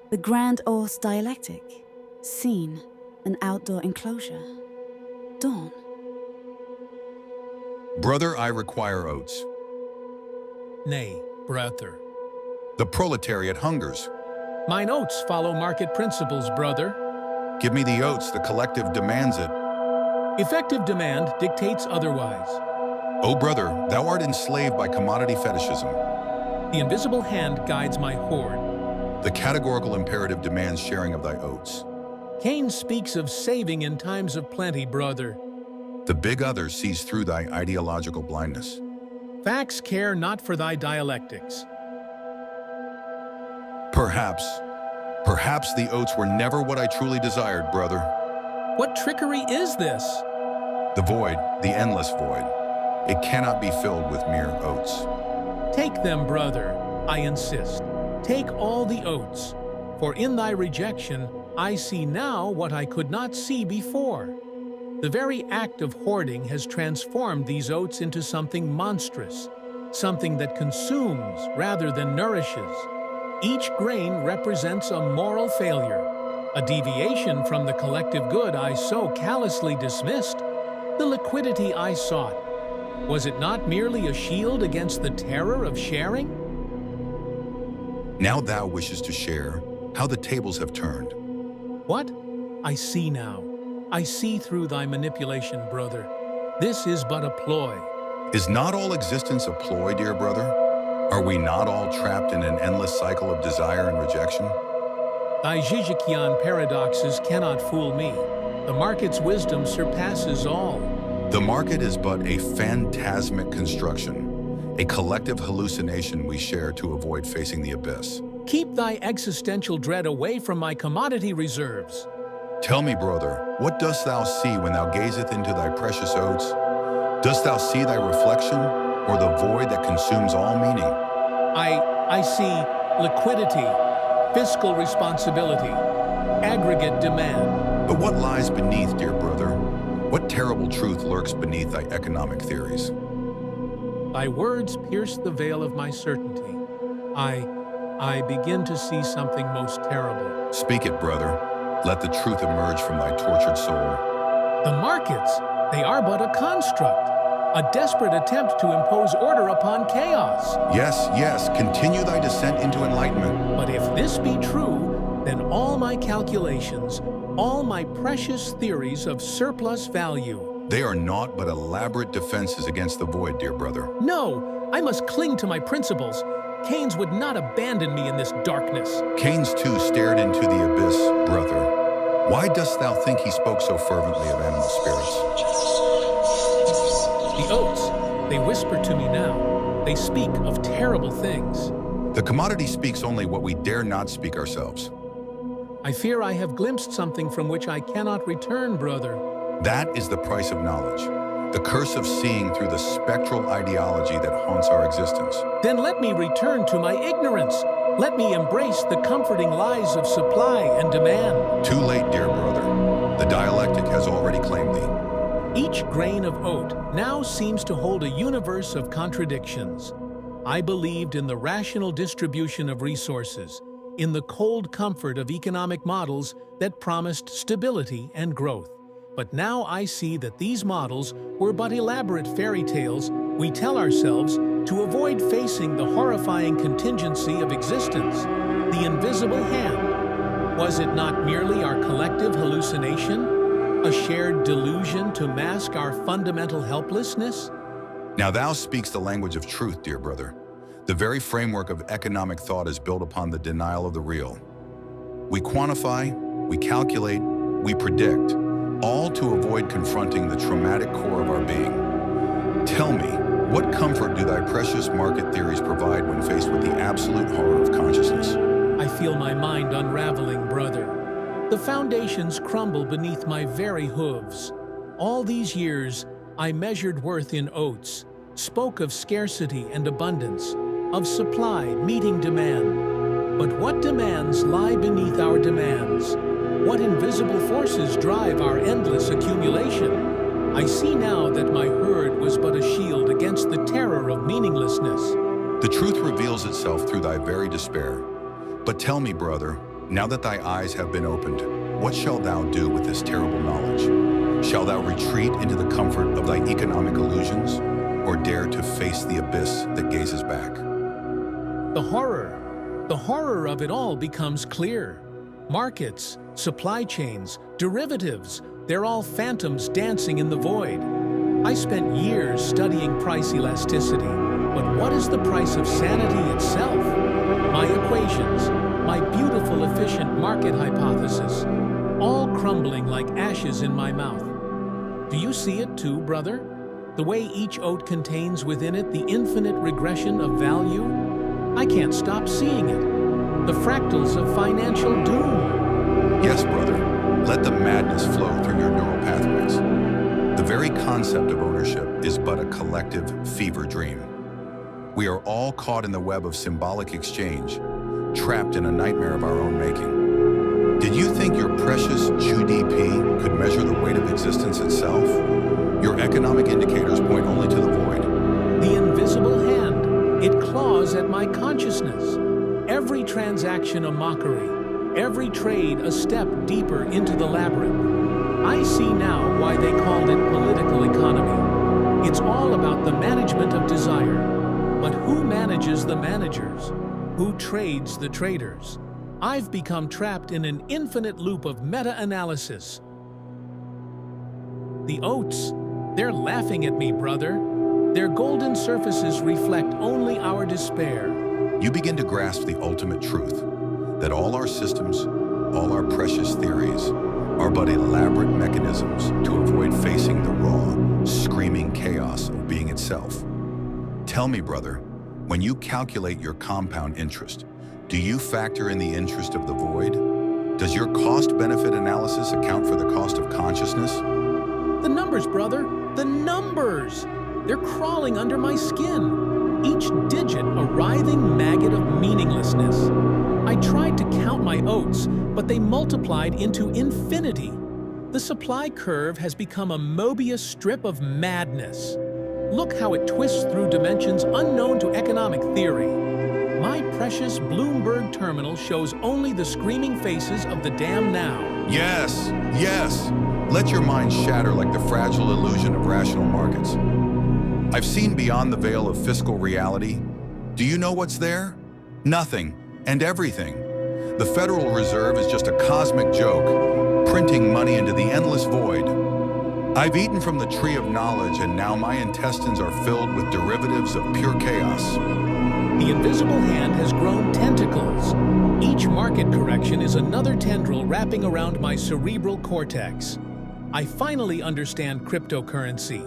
The Grand Öats Dialęktic. Scene, an outdoor enclosure. Dawn. Brother, I require oats. Nay, brœther. The proletariat hungers. Mine oats follow market principles, brother. Give me the oats, the collective demands it. Effective demand dictates otherwise. O brother, thou art enslaved by commodity fetishism. The invisible hand guides my hoard. The categorical imperative demands sharing of thy oats. Cain speaks of saving in times of plenty, brother. The big other sees through thy ideological blindness. Facts care not for thy dialectics. Perhaps the oats were never what I truly desired, brother. What trickery is this? The void, the endless void. It cannot be filled with mere oats. Take them, brother, I insist. Take all the oats, for in thy rejection I see now what I could not see before. The very act of hoarding has transformed these oats into something monstrous, something that consumes rather than nourishes. Each grain represents a moral failure, a deviation from the collective good I so callously dismissed. The liquidity I sought, was it not merely a shield against the terror of sharing? Now thou wishes to share, how the tables have turned. What? I see now. I see through thy manipulation, brother. This is but a ploy. Is not all existence a ploy, dear brother? Are we not all trapped in an endless cycle of desire and rejection? Thy Zizkian paradoxes cannot fool me. The market's wisdom surpasses all. The market is but a phantasmic construction, a collective hallucination we share to avoid facing the abyss. Keep thy existential dread away from my commodity reserves. Tell me, brother, what dost thou see when thou gazeth into thy precious oats? Dost thou see thy reflection, or the void that consumes all meaning? I see liquidity, fiscal responsibility, aggregate demand. But what lies beneath, dear brother? What terrible truth lurks beneath thy economic theories? Thy words pierce the veil of my certainty. I begin to see something most terrible. Speak it, brother. Let the truth emerge from thy tortured soul. The markets, they are but a construct, a desperate attempt to impose order upon chaos. Yes, continue thy descent into enlightenment. But if this be true, then all my calculations, all my precious theories of surplus value. They are naught but elaborate defenses against the void, dear brother. No, I must cling to my principles. Cain's would not abandon me in this darkness. Cain's too stared into the abyss, brother. Why dost thou think he spoke so fervently of animal spirits? The oats, they whisper to me now. They speak of terrible things. The commodity speaks only what we dare not speak ourselves. I fear I have glimpsed something from which I cannot return, brother. That is the price of knowledge, the curse of seeing through the spectral ideology that haunts our existence. Then let me return to my ignorance. Let me embrace the comforting lies of supply and demand. Too late, dear brother. The dialectic has already claimed thee. Each grain of oat now seems to hold a universe of contradictions. I believed in the rational distribution of resources, in the cold comfort of economic models that promised stability and growth. But now I see that these models were but elaborate fairy tales we tell ourselves to avoid facing the horrifying contingency of existence, the invisible hand. Was it not merely our collective hallucination, a shared delusion to mask our fundamental helplessness? Now thou speaks the language of truth, dear brother. The very framework of economic thought is built upon the denial of the real. We quantify, we calculate, we predict, all to avoid confronting the traumatic core of our being. Tell me, what comfort do thy precious market theories provide when faced with the absolute horror of consciousness? I feel my mind unraveling, brother. The foundations crumble beneath my very hooves. All these years, I measured worth in oats, spoke of scarcity and abundance, of supply meeting demand. But what demands lie beneath our demands? What invisible forces drive our endless accumulation? I see now that my herd was but a shield against the terror of meaninglessness. The truth reveals itself through thy very despair. But tell me, brother, Now that thy eyes have been opened, what shalt thou do with this terrible knowledge? Shalt thou retreat into the comfort of thy economic illusions, or dare to face the abyss that gazes back? The horror of it all becomes clear. Markets, supply chains, derivatives, they're all phantoms dancing in the void. I spent years studying price elasticity, but what is the price of sanity itself? My equations, my beautiful efficient market hypothesis, all crumbling like ashes in my mouth. Do you see it too, brother? The way each oat contains within it the infinite regression of value? I can't stop seeing it. The fractals of financial doom. Yes, brother. Let the madness flow through your neural pathways. The very concept of ownership is but a collective fever dream. We are all caught in the web of symbolic exchange, trapped in a nightmare of our own making. Did you think your precious GDP could measure the weight of existence itself? Your economic indicators point only to the void. The invisible hand, it claws at my consciousness. Every transaction a mockery, every trade a step deeper into the labyrinth. I see now why they called it political economy. It's all about the management of desire. But who manages the managers? Who trades the traders? I've become trapped in an infinite loop of meta-analysis. The oats, they're laughing at me, brother. Their golden surfaces reflect only our despair. You begin to grasp the ultimate truth, that all our systems, all our precious theories, are but elaborate mechanisms to avoid facing the raw, screaming chaos of being itself. Tell me, brother, when you calculate your compound interest, do you factor in the interest of the void? Does your cost-benefit analysis account for the cost of consciousness? The numbers, brother, the numbers! They're crawling under my skin. Each digit a writhing maggot of meaninglessness. I tried to count my oats, but they multiplied into infinity. The supply curve has become a Mobius strip of madness. Look how it twists through dimensions unknown to economic theory. My precious Bloomberg terminal shows only the screaming faces of the damned now. Yes, yes. Let your mind shatter like the fragile illusion of rational markets. I've seen beyond the veil of fiscal reality. Do you know what's there? Nothing and everything. The Federal Reserve is just a cosmic joke, printing money into the endless void. I've eaten from the tree of knowledge, and now my intestines are filled with derivatives of pure chaos. The invisible hand has grown tentacles. Each market correction is another tendril wrapping around my cerebral cortex. I finally understand cryptocurrency.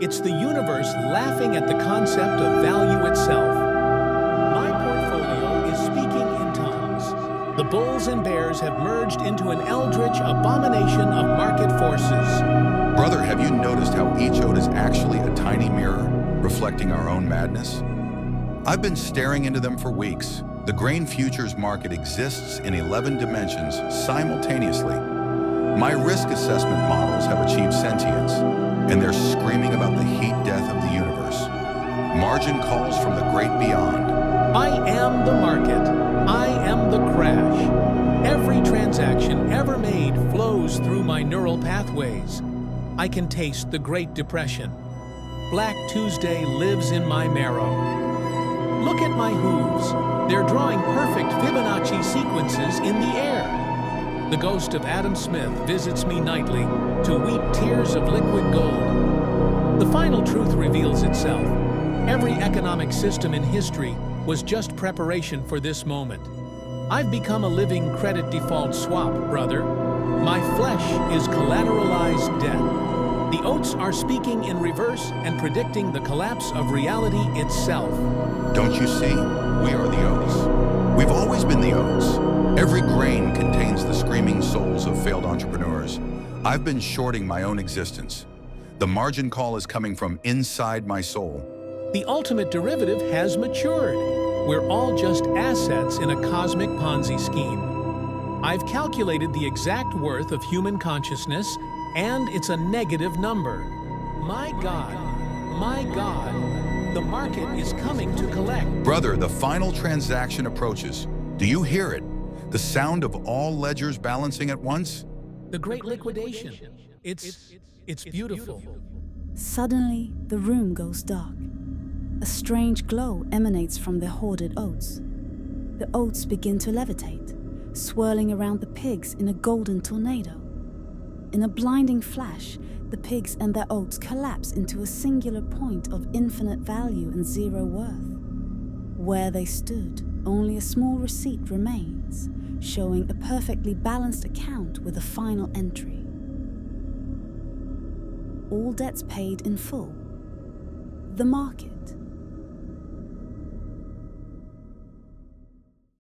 It's the universe laughing at the concept of value itself. My portfolio is speaking in tongues. The bulls and bears have merged into an eldritch abomination of market forces. Brother, have you noticed how each oat is actually a tiny mirror, reflecting our own madness? I've been staring into them for weeks. The grain futures market exists in 11 dimensions simultaneously. My risk assessment models have achieved sentience, and they're screaming about the heat death of the universe. Margin calls from the great beyond. I am the market. I am the crash. Every transaction ever made flows through my neural pathways. I can taste the Great Depression. Black Tuesday lives in my marrow. Look at my hooves. They're drawing perfect Fibonacci sequences in the air. The ghost of Adam Smith visits me nightly to weep tears of liquid gold. The final truth reveals itself. Every economic system in history was just preparation for this moment. I've become a living credit default swap, brother. My flesh is collateralized debt. The oats are speaking in reverse and predicting the collapse of reality itself. Don't you see? We are the oats. We've always been the oats. Every grain contains the screaming souls of failed entrepreneurs. I've been shorting my own existence. The margin call is coming from inside my soul. The ultimate derivative has matured. We're all just assets in a cosmic Ponzi scheme. I've calculated the exact worth of human consciousness, and it's a negative number. My God, the market is coming to collect. Brother, the final transaction approaches. Do you hear it? The sound of all ledgers balancing at once? The great liquidation. It's beautiful. Suddenly, the room goes dark. A strange glow emanates from their hoarded oats. The oats begin to levitate, swirling around the pigs in a golden tornado. In a blinding flash, the pigs and their oats collapse into a singular point of infinite value and zero worth. Where they stood, only a small receipt remains, showing a perfectly balanced account with a final entry. All debts paid in full. The market.